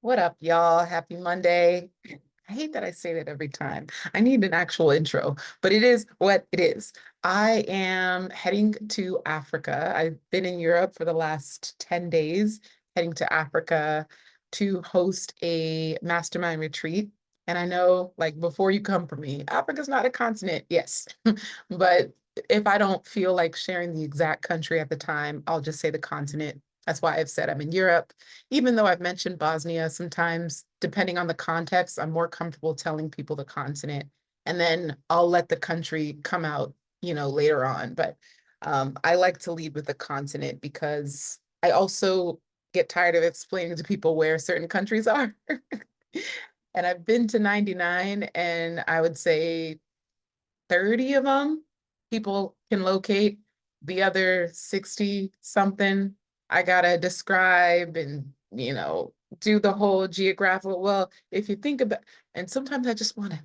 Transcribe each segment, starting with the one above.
What up, y'all? Happy Monday. I hate that I say that every time. I need an actual intro, but it is what it is. I am heading to Africa. I've been in Europe for the last 10 days, heading to Africa to host a mastermind retreat. And I know, like, before you come for me, Africa's not a continent, yes. But if I don't feel like sharing the exact country at the time, I'll just say the continent. That's why I've said I'm in Europe. Even though I've mentioned Bosnia, sometimes, depending on the context, I'm more comfortable telling people the continent, and then I'll let the country come out, later on. But I like to lead with the continent because I also get tired of explaining to people where certain countries are. And I've been to 99, and I would say 30 of them people can locate. The other 60 something, I gotta describe and, do the whole geographical. Well, if you think about, and sometimes I just want to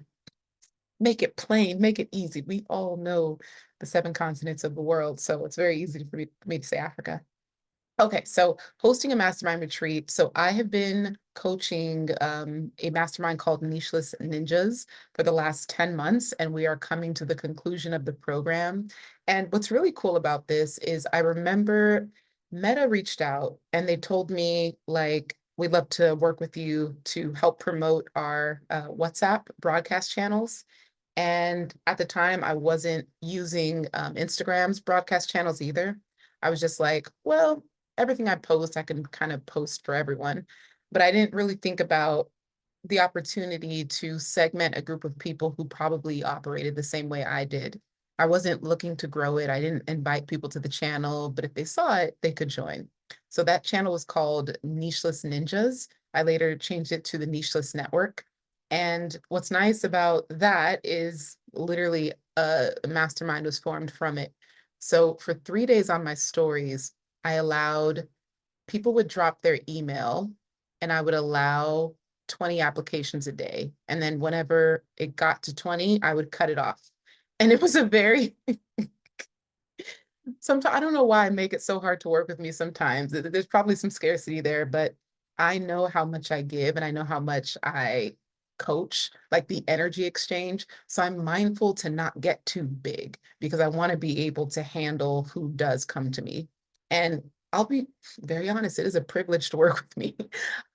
make it plain, make it easy. We all know the seven continents of the world, so it's very easy for me to say Africa. Okay, so hosting a mastermind retreat. So I have been coaching a mastermind called Nicheless Ninjas for the last 10 months, and we are coming to the conclusion of the program. And what's really cool about this is I remember Meta reached out and they told me, like, we'd love to work with you to help promote our WhatsApp broadcast channels. And at the time, I wasn't using Instagram's broadcast channels either. I was just like, well, everything I post, I can kind of post for everyone. But I didn't really think about the opportunity to segment a group of people who probably operated the same way I did. I wasn't looking to grow it. I didn't invite people to the channel, but if they saw it, they could join. So that channel was called Nicheless Ninjas. I later changed it to the Nicheless Network. And what's nice about that is literally a mastermind was formed from it. So for 3 days on my stories, I allowed people would drop their email and I would allow 20 applications a day. And then whenever it got to 20, I would cut it off. And it was a very, sometimes I don't know why I make it so hard to work with me sometimes. There's probably some scarcity there, but I know how much I give and I know how much I coach, like the energy exchange. So I'm mindful to not get too big because I want to be able to handle who does come to me. And I'll be very honest, it is a privilege to work with me.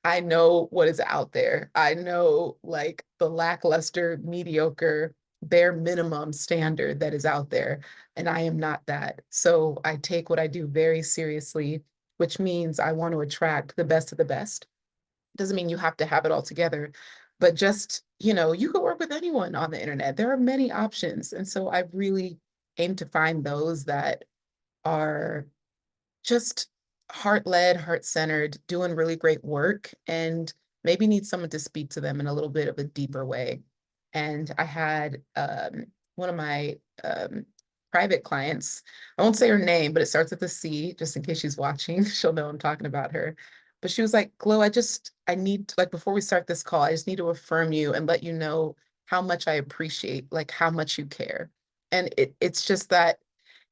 I know what is out there. I know, like, the lackluster, mediocre, bare minimum standard that is out there, and I am not that. So I take what I do very seriously, which means I want to attract the best of the best. Doesn't mean you have to have it all together, but just, you can work with anyone on the internet. There are many options. And so I really aim to find those that are just heart-led, heart-centered, doing really great work, and maybe need someone to speak to them in a little bit of a deeper way. And I had one of my private clients, I won't say her name, but it starts with a C, just in case she's watching, she'll know I'm talking about her. But she was like, Glow, I need to, like, before we start this call, I just need to affirm you and let you know how much I appreciate, like, how much you care. And it's just that,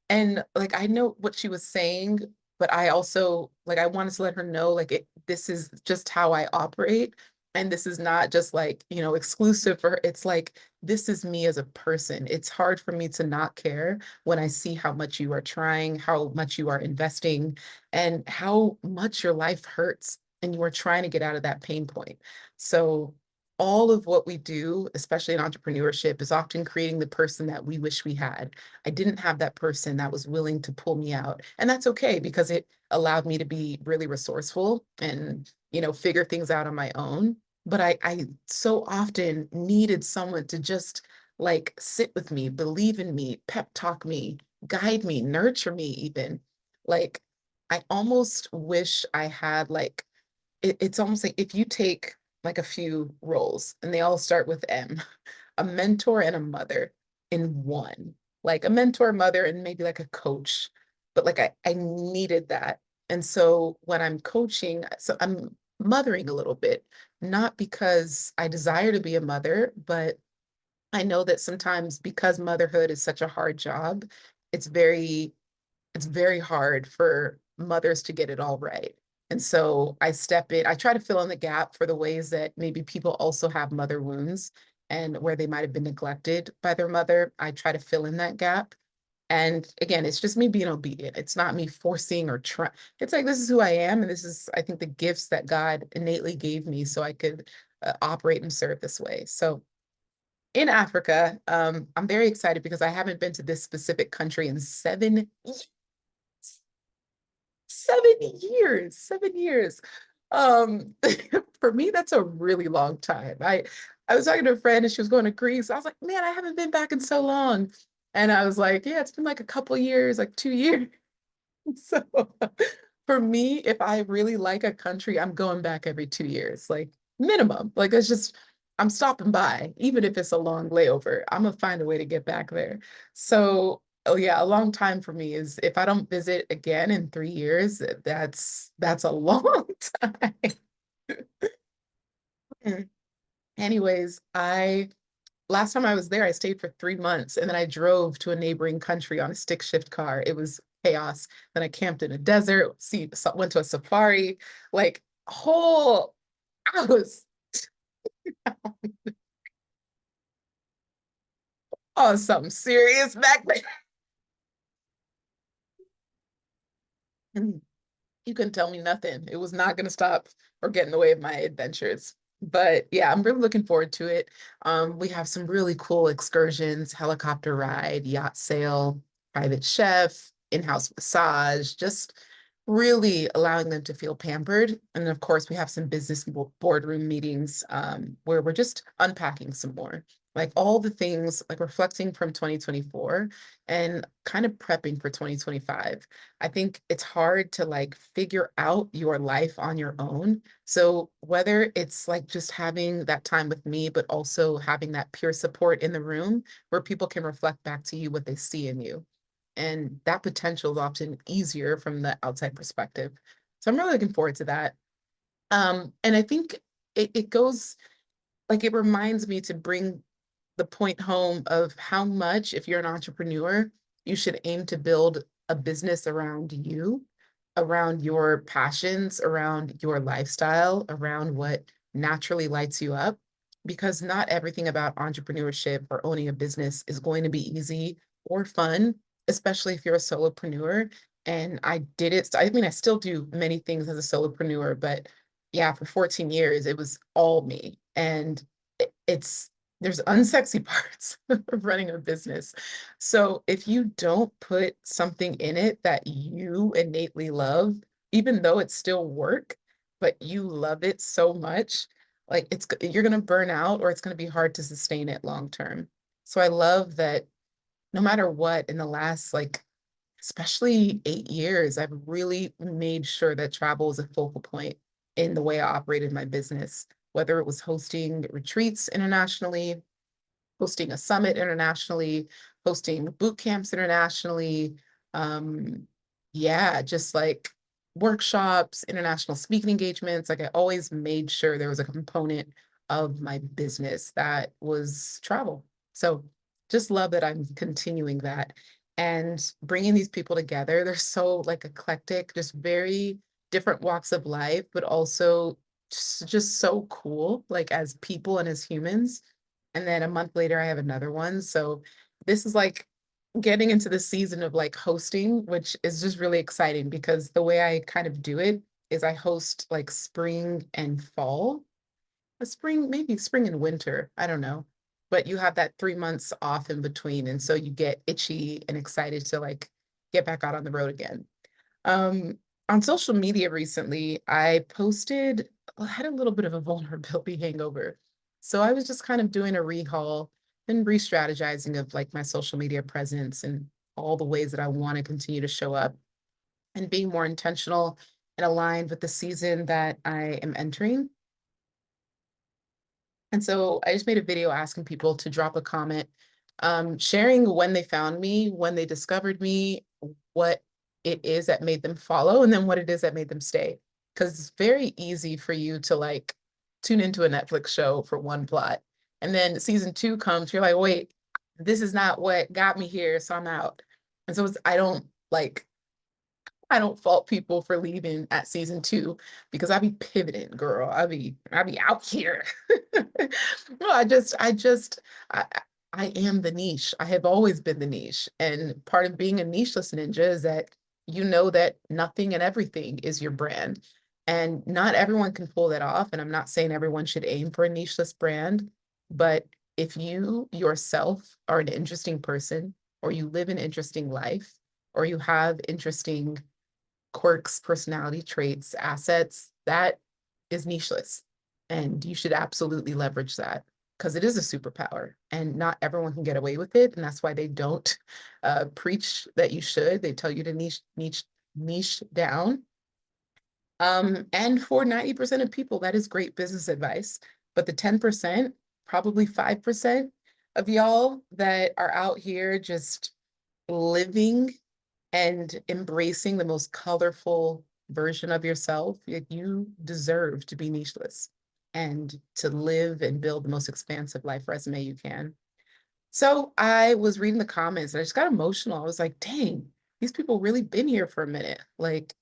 and like I know what she was saying, but I also, like, I wanted to let her know, like, this is just how I operate. And this is not just, like, exclusive for her. It's like, this is me as a person. It's hard for me to not care when I see how much you are trying, how much you are investing, and how much your life hurts and you are trying to get out of that pain point. So all of what we do, especially in entrepreneurship, is often creating the person that we wish we had. I didn't have that person that was willing to pull me out. And that's okay because it allowed me to be really resourceful and, figure things out on my own. But I so often needed someone to just, like, sit with me, believe in me, pep talk me, guide me, nurture me even. Like, I almost wish I had, like, it's almost like if you take like a few roles and they all start with M, a mentor and a mother in one, like a mentor, mother, and maybe like a coach. But like I needed that. And so when I'm coaching, so I'm mothering a little bit, not because I desire to be a mother, but I know that sometimes because motherhood is such a hard job, it's very it's very hard for mothers to get it all right. And so I step in, I try to fill in the gap for the ways that maybe people also have mother wounds and where they might have been neglected by their mother. I try to fill in that gap. And again, it's just me being obedient. It's not me forcing or trying. It's like, this is who I am. And this is, I think, the gifts that God innately gave me so I could operate and serve this way. So in Africa, I'm very excited because I haven't been to this specific country in 7 years, 7 years. Um, for me, that's a really long time. I was talking to a friend and she was going to Greece. I was like, man, I haven't been back in so long. And I was like, yeah, it's been like a couple years, like 2 years. So for me, if I really like a country, I'm going back every 2 years, like minimum. Like it's just, I'm stopping by, even if it's a long layover, I'm gonna find a way to get back there. So, oh yeah, a long time for me is if I don't visit again in 3 years, that's a long time. Anyways, I last time I was there, I stayed for 3 months and then I drove to a neighboring country on a stick shift car. It was chaos. Then I camped in a desert, went to a safari, like whole, I was, oh, something serious back there. You couldn't tell me nothing. It was not going to stop or get in the way of my adventures. But yeah, I'm really looking forward to it. We have some really cool excursions, helicopter ride, yacht sail, private chef, in-house massage, just really allowing them to feel pampered. And of course, we have some business boardroom meetings where we're just unpacking some more, like all the things, like reflecting from 2024 and kind of prepping for 2025. I think it's hard to like figure out your life on your own. So whether it's like just having that time with me, but also having that peer support in the room where people can reflect back to you what they see in you. And that potential is often easier from the outside perspective. So I'm really looking forward to that. And I think it goes like it reminds me to bring the point home of how much, if you're an entrepreneur, you should aim to build a business around you, around your passions, around your lifestyle, around what naturally lights you up. Because not everything about entrepreneurship or owning a business is going to be easy or fun, especially if you're a solopreneur. And I did it. I mean, I still do many things as a solopreneur, but yeah, for 14 years, it was all me. And it's there's unsexy parts of running a business. So if you don't put something in it that you innately love, even though it's still work, but you love it so much, like you're going to burn out or it's going to be hard to sustain it long term. So I love that no matter what in the last like especially 8 years, I've really made sure that travel is a focal point in the way I operated my business, whether it was hosting retreats internationally, hosting a summit internationally, hosting boot camps internationally. Um, yeah, just like workshops, international speaking engagements. Like I always made sure there was a component of my business that was travel. So just love that I'm continuing that and bringing these people together. They're so like eclectic, just very different walks of life, but also just so cool, like as people and as humans. And then a month later, I have another one. So this is like getting into the season of like hosting, which is just really exciting because the way I kind of do it is I host like spring and fall, a spring, maybe spring and winter. I don't know. But you have that 3 months off in between. And so you get itchy and excited to like get back out on the road again. Um, on social media recently, I posted, I had a little bit of a vulnerability hangover. So I was just kind of doing a rehaul and re-strategizing of like my social media presence and all the ways that I want to continue to show up and being more intentional and aligned with the season that I am entering. And so I just made a video asking people to drop a comment, sharing when they found me, when they discovered me, what it is that made them follow, and then what it is that made them stay. Because it's very easy for you to like tune into a Netflix show for one plot. And then season two comes, you're like, wait, this is not what got me here, so I'm out. And so I don't like I don't fault people for leaving at season 2 because I be pivoting, girl. I be out here. No, I I am the niche. I have always been the niche. And part of being a nicheless ninja is that you know that nothing and everything is your brand. And not everyone can pull that off. And I'm not saying everyone should aim for a nicheless brand, but if you yourself are an interesting person, or you live an interesting life, or you have interesting quirks, personality traits, assets, that is nicheless. And you should absolutely leverage that because it is a superpower and not everyone can get away with it. And that's why they don't preach that you should. They tell you to niche down. And for 90% of people, that is great business advice. But the 10%, probably 5% of y'all that are out here just living and embracing the most colorful version of yourself, you deserve to be nicheless and to live and build the most expansive life resume you can. So I was reading the comments and I just got emotional. I was like, dang, these people really been here for a minute. Like,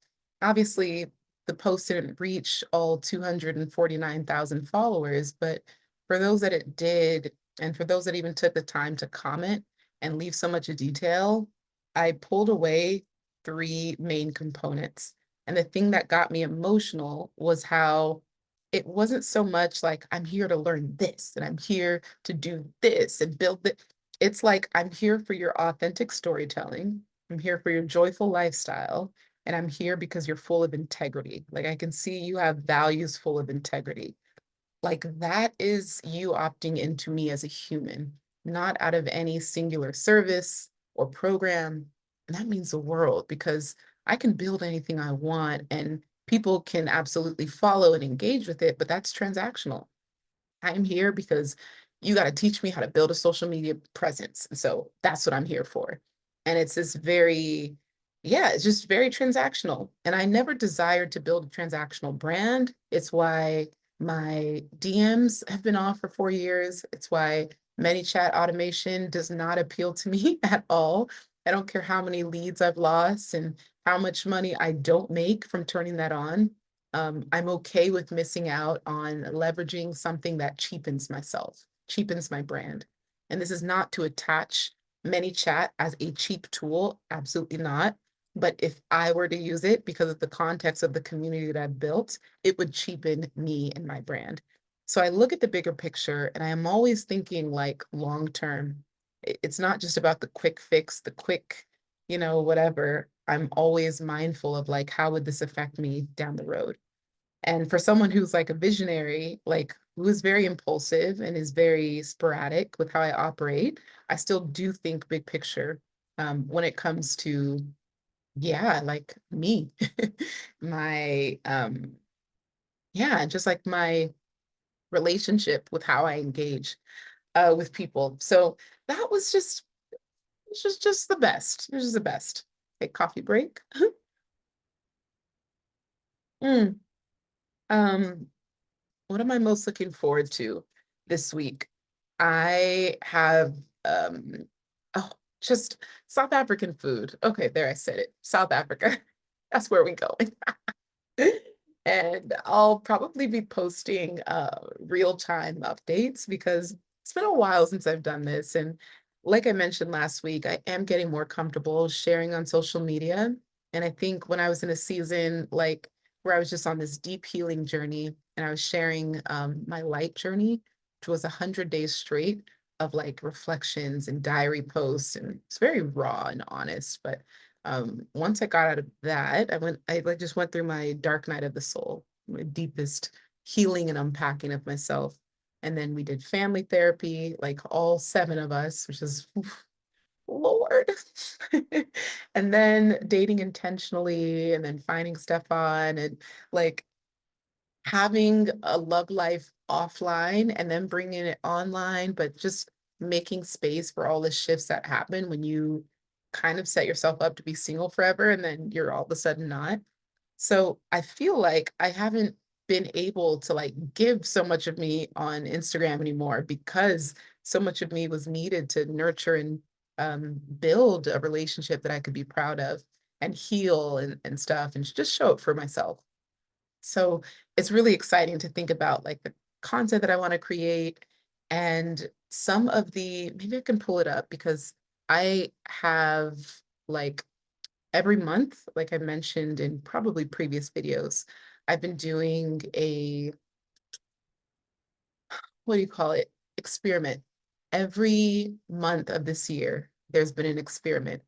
obviously, the post didn't reach all 249,000 followers, but for those that it did, and for those that even took the time to comment and leave so much detail, I pulled away three main components. And the thing that got me emotional was how it wasn't so much like I'm here to learn this and I'm here to do this and build it. It's like I'm here for your authentic storytelling. I'm here for your joyful lifestyle. And I'm here because you're full of integrity. Like I can see you have values full of integrity. Like that is you opting into me as a human, not out of any singular service or program. And that means the world because I can build anything I want and people can absolutely follow and engage with it, but that's transactional. I'm here because you got to teach me how to build a social media presence. And so that's what I'm here for. And it's this very, yeah, it's just very transactional. And I never desired to build a transactional brand. It's why my DMs have been off for 4 years. It's why ManyChat automation does not appeal to me at all. I don't care how many leads I've lost and how much money I don't make from turning that on. I'm okay with missing out on leveraging something that cheapens myself, cheapens my brand. And this is not to attach ManyChat as a cheap tool, absolutely not. But if I were to use it because of the context of the community that I've built, it would cheapen me and my brand. So I look at the bigger picture and I am always thinking like long term. It's not just about the quick fix, the quick, whatever. I'm always mindful of like, how would this affect me down the road? And for someone who's like a visionary, like who is very impulsive and is very sporadic with how I operate, I still do think big picture when it comes to, yeah, like me, my, yeah, just like my relationship with how I engage with people. So that was just, it's just the best. It was just the best. Okay, coffee break. Mm, um, what am I most looking forward to this week? I have oh, just South African food. Okay, there I said it. South Africa. That's where we go. And I'll probably be posting real-time updates because it's been a while since I've done this. And like I mentioned last week, I am getting more comfortable sharing on social media. And I think when I was in a season like where I was just on this deep healing journey and I was sharing my light journey, which was 100 days straight of like reflections and diary posts. And it's very raw and honest, but once I got out of that, I like just went through my dark night of the soul, my deepest healing and unpacking of myself. And then we did family therapy, like all seven of us, which is oof, Lord. And then dating intentionally, and then finding Stefan, and like having a love life offline and then bringing it online, but just making space for all the shifts that happen when you kind of set yourself up to be single forever and then you're all of a sudden not. So I feel like I haven't been able to like give so much of me on Instagram anymore because so much of me was needed to nurture and build a relationship that I could be proud of. and heal and stuff and just show up for myself. So it's really exciting to think about like the content that I want to create and some of the maybe I can pull it up because I have like every month, like I mentioned in probably previous videos, I've been doing a what do you call it? Experiment. Every month of this year, there's been an experiment.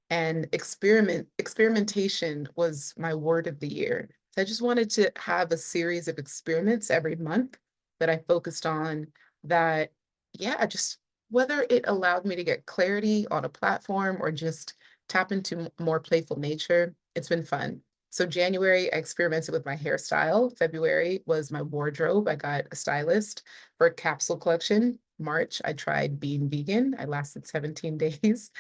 And experimentation was my word of the year. So I just wanted to have a series of experiments every month that I focused on that, yeah, just whether it allowed me to get clarity on a platform or just tap into more playful nature, it's been fun. So January, I experimented with my hairstyle. February was my wardrobe. I got a stylist for a capsule collection. March, I tried being vegan. I lasted 17 days.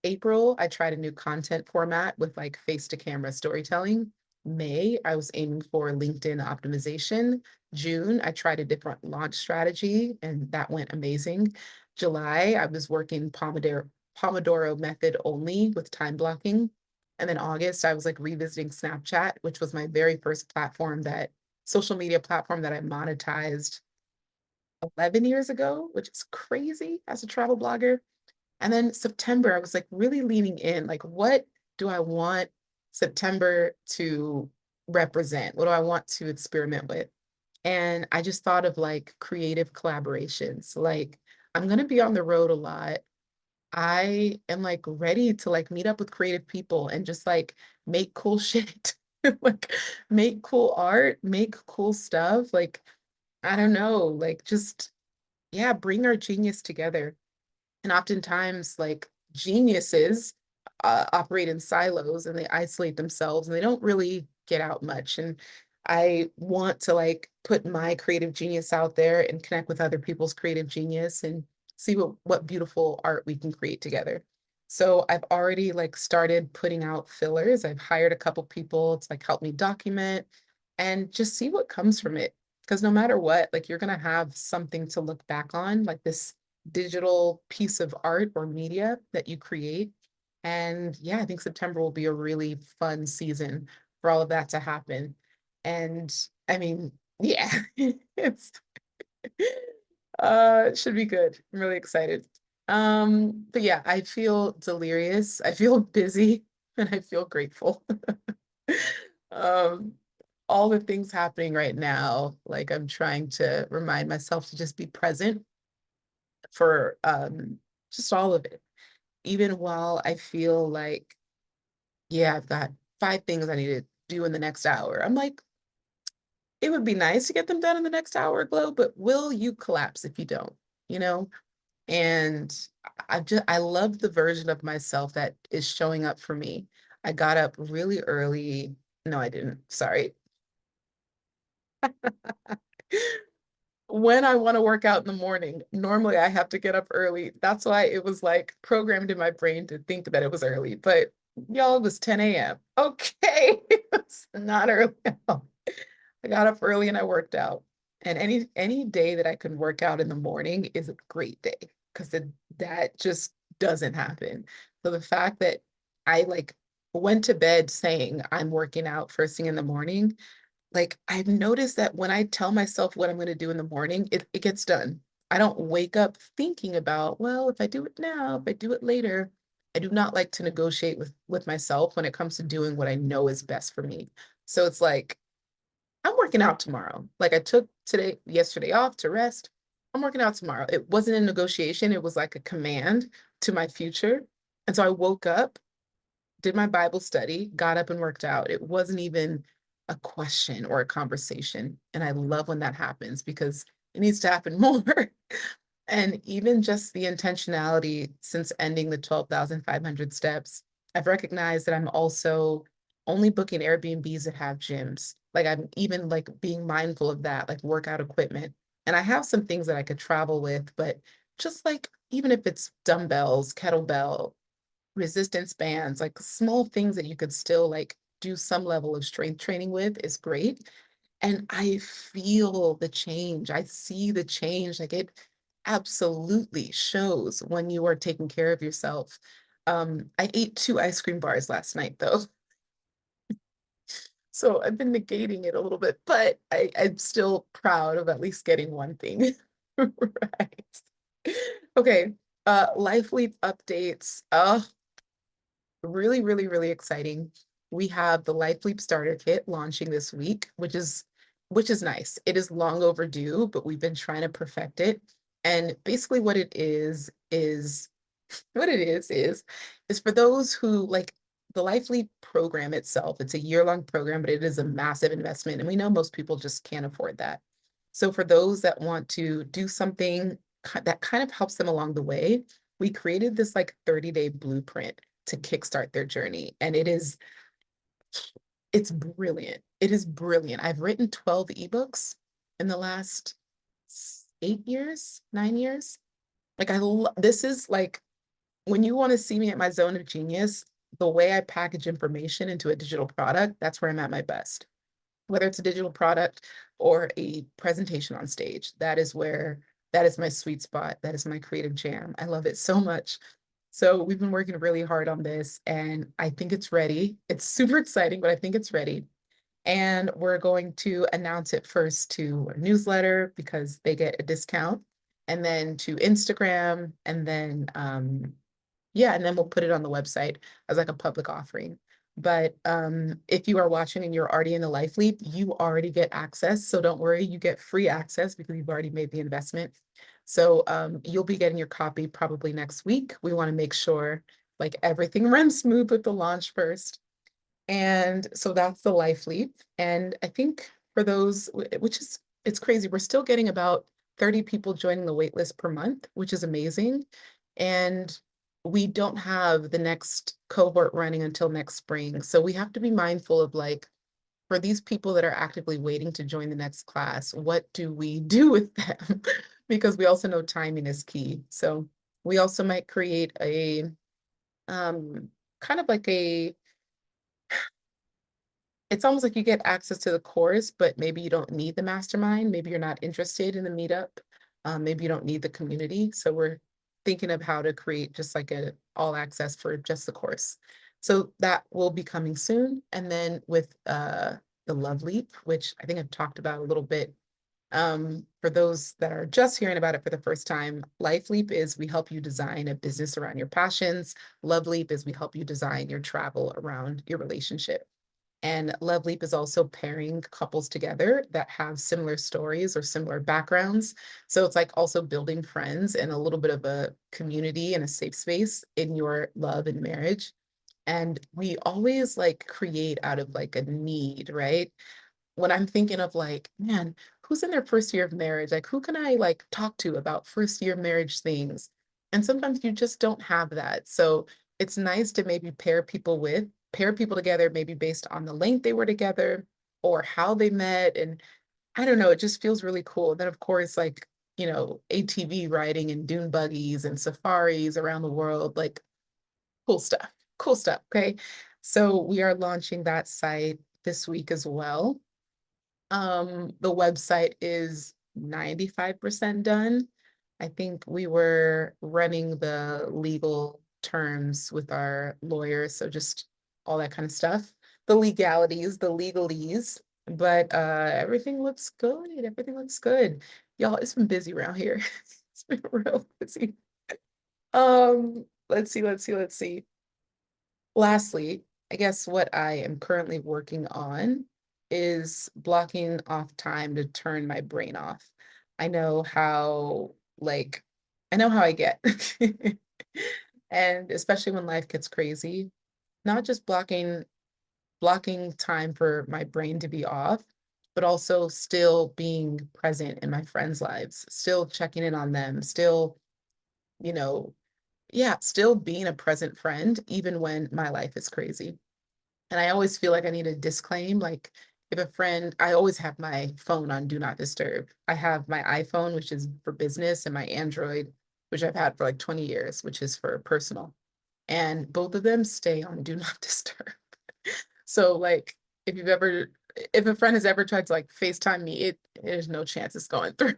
April, I tried a new content format with like face to camera storytelling. May, I was aiming for LinkedIn optimization. June, I tried a different launch strategy and that went amazing. July, I was working Pomodoro method only with time blocking. And then August, I was like revisiting Snapchat, which was my very first platform that social media platform that I monetized 11 years ago, which is crazy as a travel blogger. And then September, I was like really leaning in, like, what do I want September to represent? What do I want to experiment with? And I just thought of like creative collaborations. Like, I'm going to be on the road a lot. I am like ready to like meet up with creative people and just like make cool shit. Like make cool art, make cool stuff. Like, I don't know, like just yeah, bring our genius together. And oftentimes, like geniuses operate in silos and they isolate themselves and they don't really get out much. And I want to like put my creative genius out there and connect with other people's creative genius and see what beautiful art we can create together. So I've already like started putting out fillers. I've hired a couple people to like help me document and just see what comes from it. Because no matter what, like you're gonna have something to look back on, like this digital piece of art or media that you create. And yeah, I think September will be a really fun season for all of that to happen. And I mean, yeah, it's it should be good. I'm really excited. But yeah, I feel delirious, I feel busy, and I feel grateful. Um, all the things happening right now, like I'm trying to remind myself to just be present for just all of it. Even while I feel like, yeah, I've got 5 things I need to do in the next hour. I'm like, it would be nice to get them done in the next hour, Glow, but will you collapse if you don't? You know? And I love the version of myself that is showing up for me. I got up really early. No, I didn't. Sorry. When I want to work out in the morning, normally I have to get up early. That's why it was like programmed in my brain to think that it was early. But y'all, it was 10 a.m. Okay, it's not early at all. I got up early and I worked out. And any day that I can work out in the morning is a great day because that just doesn't happen. So the fact that I like went to bed saying I'm working out first thing in the morning, like, I've noticed that when I tell myself what I'm gonna do in the morning, it gets done. I don't wake up thinking about, well, if I do it now, if I do it later. I do not like to negotiate with myself when it comes to doing what I know is best for me. So it's like, I'm working out tomorrow. Like I took yesterday off to rest. I'm working out tomorrow. It wasn't a negotiation, it was like a command to my future. And so I woke up, did my Bible study, got up and worked out. It wasn't even a question or a conversation. And I love when that happens because it needs to happen more. And even just the intentionality since ending the 12,500 steps, I've recognized that I'm also only booking Airbnbs that have gyms. Like I'm even like being mindful of that, like workout equipment. And I have some things that I could travel with, but just like even if it's dumbbells, kettlebell, resistance bands, like small things that you could still like do some level of strength training with is great. And I feel the change. I see the change. Like it absolutely shows when you are taking care of yourself. I ate 2 ice cream bars last night though, so I've been negating it a little bit, but I'm still proud of at least getting one thing right. Okay, Lifeleap updates. Really, really, really exciting. We have the Lifeleap starter kit launching this week, which is nice. It is long overdue, but we've been trying to perfect it. And basically what it is for those who like the Lifeleap program itself. It's a year-long program, but it is a massive investment, and we know most people just can't afford that. So for those that want to do something that kind of helps them along the way, we created this like 30-day blueprint to kickstart their journey. And it's brilliant. It is brilliant. I've written 12 ebooks in the last 8 years, 9 years. Like this is like when you want to see me at my zone of genius, the way I package information into a digital product, that's where I'm at my best. Whether it's a digital product or a presentation on stage, that is my sweet spot. That is my creative jam. I love it so much. So we've been working really hard on this and I think it's ready. It's super exciting, but I think it's ready. And we're going to announce it first to our newsletter because they get a discount, and then to Instagram, and then yeah, and then we'll put it on the website as like a public offering. But if you are watching and you're already in the Lifeleap, you already get access. So don't worry, you get free access because you've already made the investment. So you'll be getting your copy probably next week. We want to make sure like everything runs smooth with the launch first. And so that's the Lifeleap. And I think for those, which is, it's crazy, we're still getting about 30 people joining the waitlist per month, which is amazing. And we don't have the next cohort running until next spring. So we have to be mindful of like, for these people that are actively waiting to join the next class, what do we do with them? Because we also know timing is key. So we also might create a kind of like a it's almost like you get access to the course, but maybe you don't need the mastermind. Maybe you're not interested in the meetup. Maybe you don't need the community. So we're thinking of how to create just like a all access for just the course. So that will be coming soon. And then with the Love Leap, which I think I've talked about a little bit. For those that are just hearing about it for the first time, Life Leap is we help you design a business around your passions. Love Leap is we help you design your travel around your relationship. And Love Leap is also pairing couples together that have similar stories or similar backgrounds. So it's like also building friends and a little bit of a community and a safe space in your love and marriage. And we always like create out of like a need, right? When I'm thinking of like, man, who's in their first year of marriage? Like, who can I like talk to about first year marriage things? And sometimes you just don't have that. So it's nice to maybe pair people together, maybe based on the length they were together or how they met. And I don't know, it just feels really cool. And then of course, like, ATV riding and dune buggies and safaris around the world, like cool stuff, cool stuff. Okay. So we are launching that site this week as well. The website is 95% done. I think we were running the legal terms with our lawyers, so just all that kind of stuff. The legalities, the legalese, but everything looks good. Everything looks good. Y'all, it's been busy around here. It's been real busy. Let's see. Lastly, I guess what I am currently working on is blocking off time to turn my brain off. I know how, like, I know how I get. And especially when life gets crazy, not just blocking time for my brain to be off, but also still being present in my friends' lives, still checking in on them, still, you know, yeah, still being a present friend, even when my life is crazy. And I always feel like I need to disclaim, like if a friend, I always have my phone on do not disturb. I have my iPhone, which is for business, and my Android, which I've had for like 20 years, which is for personal. And both of them stay on do not disturb. So like if a friend has ever tried to like FaceTime me, there's no chance it's going through.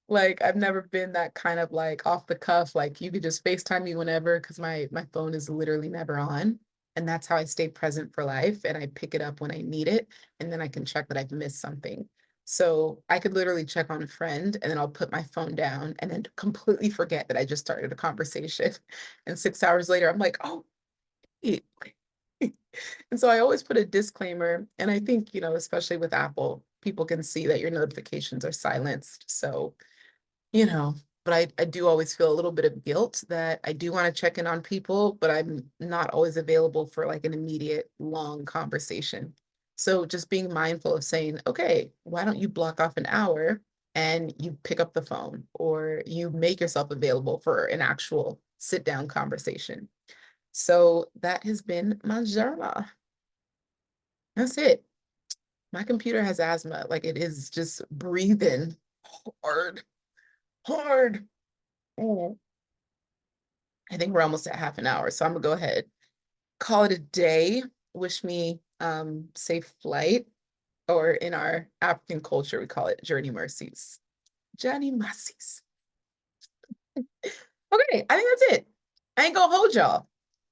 Like, I've never been that kind of, like, off the cuff, like, you could just FaceTime me whenever, because my phone is literally never on, and that's how I stay present for life, and I pick it up when I need it, and then I can check that I've missed something. So, I could literally check on a friend, and then I'll put my phone down, and then completely forget that I just started a conversation, and 6 hours later, I'm like, "Oh, wait." And so I always put a disclaimer, and I think, especially with Apple, people can see that your notifications are silenced, so you know, but I do always feel a little bit of guilt that I do wanna check in on people, but I'm not always available for, like, an immediate long conversation. So just being mindful of saying, "Okay, why don't you block off an hour and you pick up the phone, or you make yourself available for an actual sit-down conversation." So that has been my journal. That's it. My computer has asthma, like, it is just breathing hard, hard. Mm. I think we're almost at half an hour, so I'm gonna go ahead, call it a day. Wish me safe flight, or in our African culture, we call it journey mercies. Journey mercies. Okay, I think that's it. I ain't gonna hold y'all.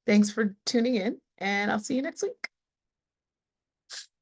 Thanks for tuning in, and I'll see you next week.